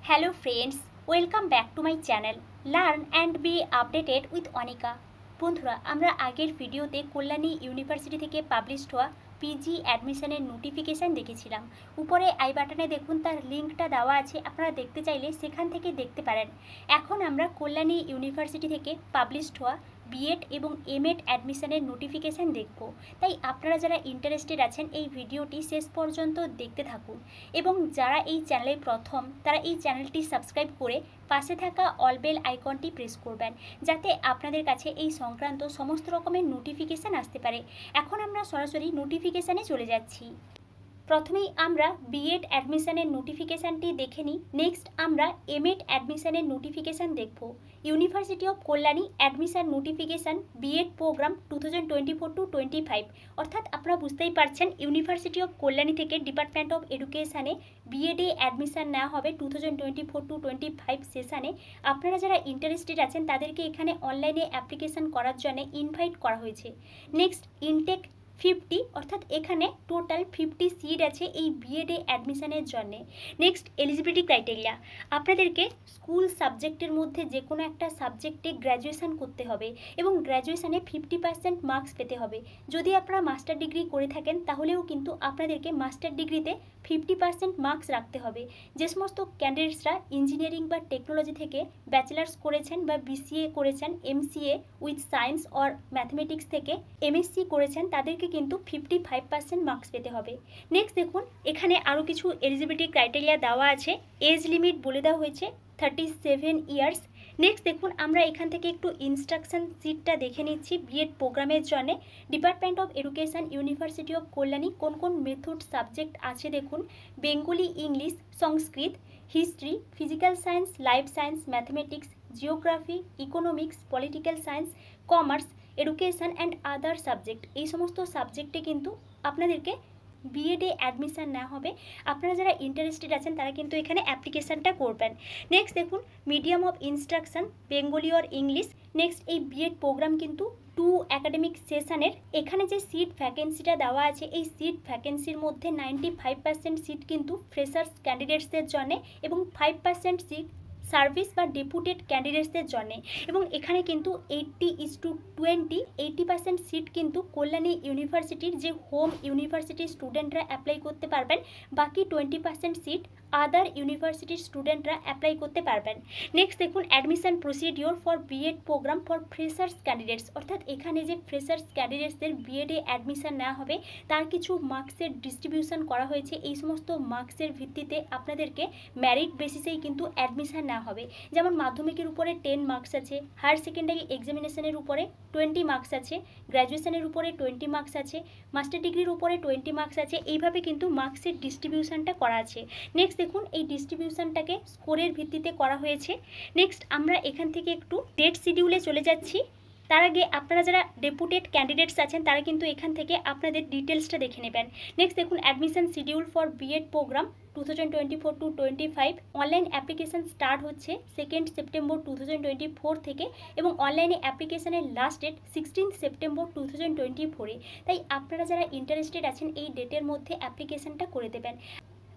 Hello friends, welcome back to my channel Learn and be updated with Anika। বন্ধুরা আমরা আগের ভিডিওতে Kalyani university থেকে পাবলিশড হওয়া পিজি অ্যাডমিশনের নোটিফিকেশান দেখেছিলাম। উপরে আই বাটনে দেখুন তার লিঙ্কটা দেওয়া আছে, আপনারা দেখতে চাইলে সেখান থেকে দেখতে পারেন। এখন আমরা কল্যাণী ইউনিভার্সিটি থেকে পাবলিশড হওয়া বিএড এবং এমএড অ্যাডমিশনের নোটিফিকেশান দেখব। তাই আপনারা যারা ইন্টারেস্টেড আছেন এই ভিডিওটি শেষ পর্যন্ত দেখতে থাকুন, এবং যারা এই চ্যানেলে প্রথম তারা এই চ্যানেলটি সাবস্ক্রাইব করে পাশে থাকা অল বেল আইকনটি প্রেস করবেন, যাতে আপনাদের কাছে এই সংক্রান্ত সমস্ত রকমের নোটিফিকেশান আসতে পারে। এখন আমরা সরাসরি নোটিফিকেশানে চলে যাচ্ছি। প্রথমেই আমরা বিএড অ্যাডমিশনের নোটিফিকেশানটি দেখে নিই। নেক্সট আমরা এমএড অ্যাডমিশনের নোটিফিকেশান দেখব। University of Kalyani admission notification BEd program 2024-25, অর্থাৎ আপনারা বুঝতেই পারছেন ইউনিভার্সিটি অফ কল্যাণী থেকে ডিপার্টমেন্ট অফ এডুকেশানে বিএডে অ্যাডমিশান নেওয়া হবে 2024-25 সেশানে। আপনারা যারা ইন্টারেস্টেড আছেন তাদেরকে এখানে অনলাইনে অ্যাপ্লিকেশান করার জন্য ইনভাইট করা হয়েছে। নেক্সট ইনটেক 50, অর্থাৎ এখানে টোটাল 50 সিট আছে এই বিএডে অ্যাডমিশনের জন্যে। নেক্সট এলিজিবিলিটি ক্রাইটেরিয়া, আপনাদেরকে স্কুল সাবজেক্টের মধ্যে যে কোনো একটা সাবজেক্টে গ্র্যাজুয়েশান করতে হবে এবং গ্র্যাজুয়েশানে 50% মার্কস পেতে হবে। যদি আপনারা মাস্টার ডিগ্রি করে থাকেন তাহলেও কিন্তু আপনাদেরকে মাস্টার ডিগ্রিতে 50% মার্কস রাখতে হবে। যে সমস্ত ক্যান্ডিডেটসরা ইঞ্জিনিয়ারিং বা টেকনোলজি থেকে ব্যাচেলার্স করেছেন বা বিসিএ করেছেন, MCA with science or mathematics থেকে এমএসসি করেছেন, তাদেরকে কিন্তু 55% মার্কস পেতে হবে। নেক্সট দেখুন এখানে আরও কিছু এলিজিবিলিটি ক্রাইটেরিয়া দেওয়া আছে। এজ লিমিট বলে দেওয়া হয়েছে 37 ইয়ার্স। নেক্সট দেখুন আমরা এখান থেকে একটু ইনস্ট্রাকশন শিটটা দেখে নিচ্ছি বিএড প্রোগ্রামের জন্য। Department of education university of Kalyani কোন কোন মেথড সাবজেক্ট আছে দেখুন। Bengali, English, Sanskrit, history, physical science, life science, mathematics, geography, economics, political science, commerce, education and other subject. এই সমস্ত সাবজেক্টে কিন্তু আপনাদেরকে বিএডে অ্যাডমিশান নেওয়া হবে। আপনারা যারা ইন্টারেস্টেড আছেন তারা কিন্তু এখানে অ্যাপ্লিকেশানটা করবেন। নেক্সট দেখুন medium of instruction Bengali or English. Next এই বিএড প্রোগ্রাম কিন্তু 2 একাডেমিক সেশনের। এখানে যে সিট ভ্যাকেন্সিটা দেওয়া আছে এই সিট ভ্যাকেন্সির মধ্যে 95% সিট কিন্তু ফ্রেশার্স ক্যান্ডিডেটসদের জন্যে এবং 5% সিট সার্ভিস বা ডেপুটেড ক্যান্ডিডেটসদের জন্যে। এবং এখানে কিন্তু 80% সিট কিন্তু কল্যাণী ইউনিভার্সিটির যে হোম ইউনিভার্সিটির স্টুডেন্টরা অ্যাপ্লাই করতে পারবেন, বাকি 20% সিট আদার ইউনিভার্সিটির স্টুডেন্টরা অ্যাপ্লাই করতে পারবেন। নেক্সট দেখুন admission procedure for BEd program for freshers candidates, অর্থাৎ এখানে যে ফ্রেশার্স ক্যান্ডিডেটসদের বিএডে অ্যাডমিশন নেওয়া হবে তার কিছু মার্কসের ডিস্ট্রিবিউশন করা হয়েছে। এই সমস্ত মার্কসের ভিত্তিতে আপনাদেরকে মেরিট বেসিসেই কিন্তু অ্যাডমিশন নেওয়া হবে। যেমন মাধ্যমিকের উপরে 10 মার্কস আছে, হায়ার সেকেন্ডারি এক্সামিনেশনের উপরে 20 মার্কস আছে, গ্র্যাজুয়েশনের উপরে 20 মার্কস আছে, মাস্টার ডিগ্রির উপরে 20 মার্কস আছে। এইভাবে কিন্তু মার্কসের ডিস্ট্রিবিউশনটা করা আছে। নেক্সট দেখুন এই ডিস্ট্রিবিউশনটাকে স্কোরের ভিত্তিতে করা হয়েছে। নেক্সট আমরা এখান থেকে একটু ডেট শিডিউলে চলে যাচ্ছি। তার আগে আপনারা যারা ডেপুটেড ক্যান্ডিডেটস আছেন তারা কিন্তু এখান থেকে আপনাদের ডিটেলসটা দেখে নেবেন। নেক্সট দেখুন admission schedule for BEd program 2024-25। Online application start হচ্ছে 2 সেপ্টেম্বর 2024 থেকে এবং অনলাইনে অ্যাপ্লিকেশানের লাস্ট ডেট 16 সেপ্টেম্বর 2024। তাই আপনারা যারা ইন্টারেস্টেড আছেন এই ডেটের মধ্যে অ্যাপ্লিকেশানটা করে দেবেন।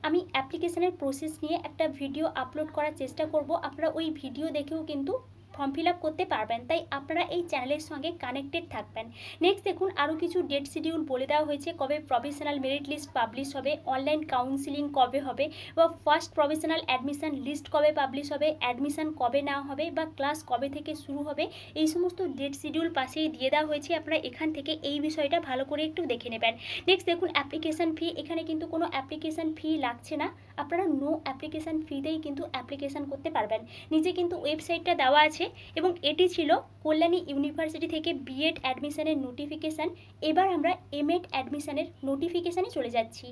আমি অ্যাপ্লিকেশানের প্রসেস নিয়ে একটা ভিডিও আপলোড করার চেষ্টা করব, আপনারা ওই ভিডিও দেখেও কিন্তু ফর্ম ফিল আপ করতে পারবেন। তাই আপনারা এই চ্যানেলের সঙ্গে কানেক্টেড থাকবেন। নেক্সট দেখুন আরও কিছু ডেট শিডিউল বলে দেওয়া হয়েছে, কবে প্রভিশনাল মেরিট লিস্ট পাবলিশ হবে, অনলাইন কাউন্সিলিং কবে হবে, বা ফার্স্ট প্রভিশনাল অ্যাডমিশন লিস্ট কবে পাবলিশ হবে, অ্যাডমিশন কবে নেওয়া হবে বা ক্লাস কবে থেকে শুরু হবে। এই সমস্ত ডেট শিডিউল পাশেই দিয়ে দেওয়া হয়েছে, আপনারা এখান থেকে এই বিষয়টা ভালো করে একটু দেখে নেবেন। নেক্সট দেখুন অ্যাপ্লিকেশান ফি, এখানে কিন্তু কোনো অ্যাপ্লিকেশান ফি লাগছে না, আপনারা নো অ্যাপ্লিকেশান ফিতেই কিন্তু অ্যাপ্লিকেশান করতে পারবেন। নিচে কিন্তু ওয়েবসাইটটা দেওয়া আছে। এবং এটি ছিল কল্যাণী ইউনিভার্সিটি থেকে বিএড অ্যাডমিশনের নোটিফিকেশান। এবার আমরা এমএড অ্যাডমিশনের নোটিফিকেশানে চলে যাচ্ছি।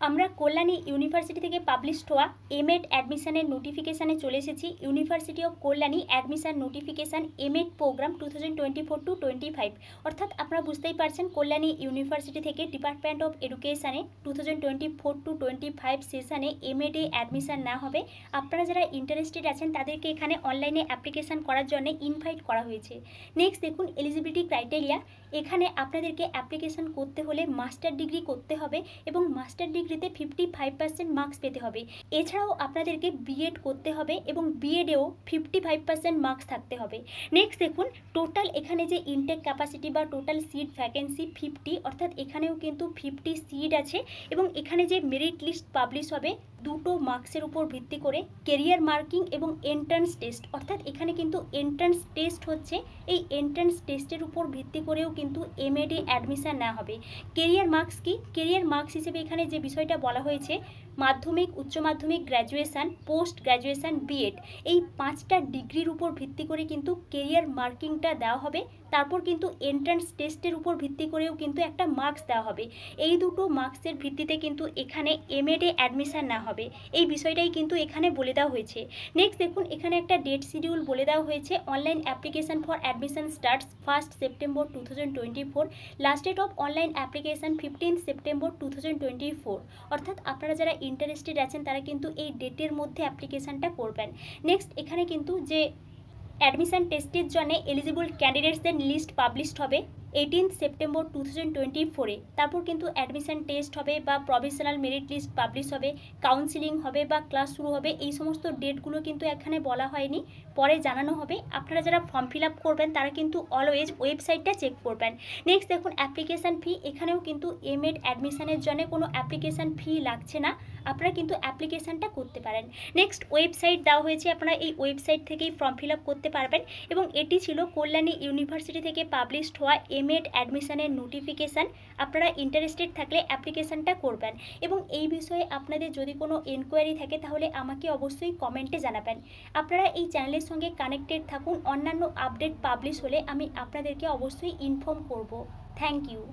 আমরা কল্যাণী ইউনিভার্সিটি থেকে পাবলিশড হওয়া এমএড অ্যাডমিশনের নোটিফিকেশানে চলে এসেছি। University of Kalyani admission notification MEd program 2024-25, অর্থাৎ আপনারা বুঝতেই পারছেন কল্যাণী ইউনিভার্সিটি থেকে ডিপার্টমেন্ট অফ এডুকেশানে 2024-25 সেশানে এমএডে অ্যাডমিশন নেওয়া হবে। আপনারা যারা ইন্টারেস্টেড আছেন তাদেরকে এখানে অনলাইনে অ্যাপ্লিকেশান করার জন্য ইনভাইট করা হয়েছে। নেক্সট দেখুন এলিজিবিলিটি ক্রাইটেরিয়া, এখানে আপনাদেরকে অ্যাপ্লিকেশান করতে হলে মাস্টার ডিগ্রি করতে হবে এবং মাস্টার ডিগ্রি ডিগ্রিতে 55% মার্কস পেতে হবে। এছাড়াও আপনাদেরকে বিএড করতে হবে এবং বিএডেও 55% মার্কস থাকতে হবে। নেক্সট দেখুন, টোটাল এখানে যে ইনটেক ক্যাপাসিটি বা টোটাল সিট ভ্যাকেন্সি 50, অর্থাৎ এখানেও কিন্তু 50 সিট আছে এবং এখানে যে মেরিট লিস্ট পাবলিশ হবে দুটো মার্কসের উপর ভিত্তি করে, কেরিয়ার মার্কিং এবং এন্ট্রান্স টেস্ট, অর্থাৎ এখানে কিন্তু এন্ট্রান্স টেস্ট হচ্ছে, এই এন্ট্রান্স টেস্টের উপর ভিত্তি করেও কিন্তু এমএডে অ্যাডমিশন নেওয়া হবে। কেরিয়ার মার্কস কি? কেরিয়ার মার্কস হিসেবে এখানে যে বিষয়টা বলা হয়েছে, মাধ্যমিক, উচ্চ মাধ্যমিক, গ্র্যাজুয়েশান, পোস্ট গ্র্যাজুয়েশান, বিএড, এই 5টা ডিগ্রির উপর ভিত্তি করে কিন্তু কেরিয়ার মার্কিংটা দেওয়া হবে। তারপর কিন্তু এন্ট্রান্স টেস্টের উপর ভিত্তি করেও কিন্তু একটা মার্কস দেওয়া হবে। এই দুটো মার্কসের ভিত্তিতে কিন্তু এখানে এমএডে অ্যাডমিশন না হবে, এই বিষয়টাই কিন্তু এখানে বলে দেওয়া হয়েছে। নেক্সট দেখুন, এখানে একটা ডেট শিডিউল বলে দেওয়া হয়েছে। Online application for admission starts 1 September 2024, last date of online application 15 September 2024, অর্থাৎ আপনারা যারা ইন্টারেস্টেড আছেন তারা কিন্তু এই ডেটের মধ্যে অ্যাপ্লিকেশানটা করবেন। নেক্সট এখানে কিন্তু যে অ্যাডমিশন টেস্টের জন্য এলিজিবল ক্যান্ডিডেটসদের লিস্ট পাবলিশড হবে 18 সেপ্টেম্বর 2024-এ। তারপর কিন্তু অ্যাডমিশন টেস্ট হবে বা প্রভিশনাল মেরিট লিস্ট পাবলিশ হবে, কাউন্সিলিং হবে বা ক্লাস শুরু হবে, এই সমস্ত ডেটগুলো কিন্তু এখানে বলা হয়নি, পরে জানানো হবে। আপনারা যারা ফর্ম ফিল আপ করবেন তারা কিন্তু অলওয়েজ ওয়েবসাইটটা চেক করবেন। নেক্সট দেখুন, অ্যাপ্লিকেশান ফি, এখানেও কিন্তু এমএড অ্যাডমিশনের জন্য কোনো অ্যাপ্লিকেশান ফি লাগছে না, আপনারা কিন্তু অ্যাপ্লিকেশানটা করতে পারেন। নেক্সট ওয়েবসাইট দেওয়া হয়েছে, আপনারা এই ওয়েবসাইট থেকেই ফর্ম ফিল আপ করতে পারবেন। এবং এটি ছিল কল্যাণী ইউনিভার্সিটি থেকে পাবলিশড হওয়া এমএড অ্যাডমিশনের নোটিফিকেশান। আপনারা ইন্টারেস্টেড থাকলে অ্যাপ্লিকেশানটা করবেন। এবং এই বিষয়ে আপনাদের যদি কোনো এনকোয়ারি থাকে তাহলে আমাকে অবশ্যই কমেন্টে জানাবেন। আপনারা এই চ্যানেলের সঙ্গে কানেক্টেড থাকুন, অন্যান্য আপডেট পাবলিশ হলে আমি আপনাদেরকে অবশ্যই ইনফর্ম করব। Thank you.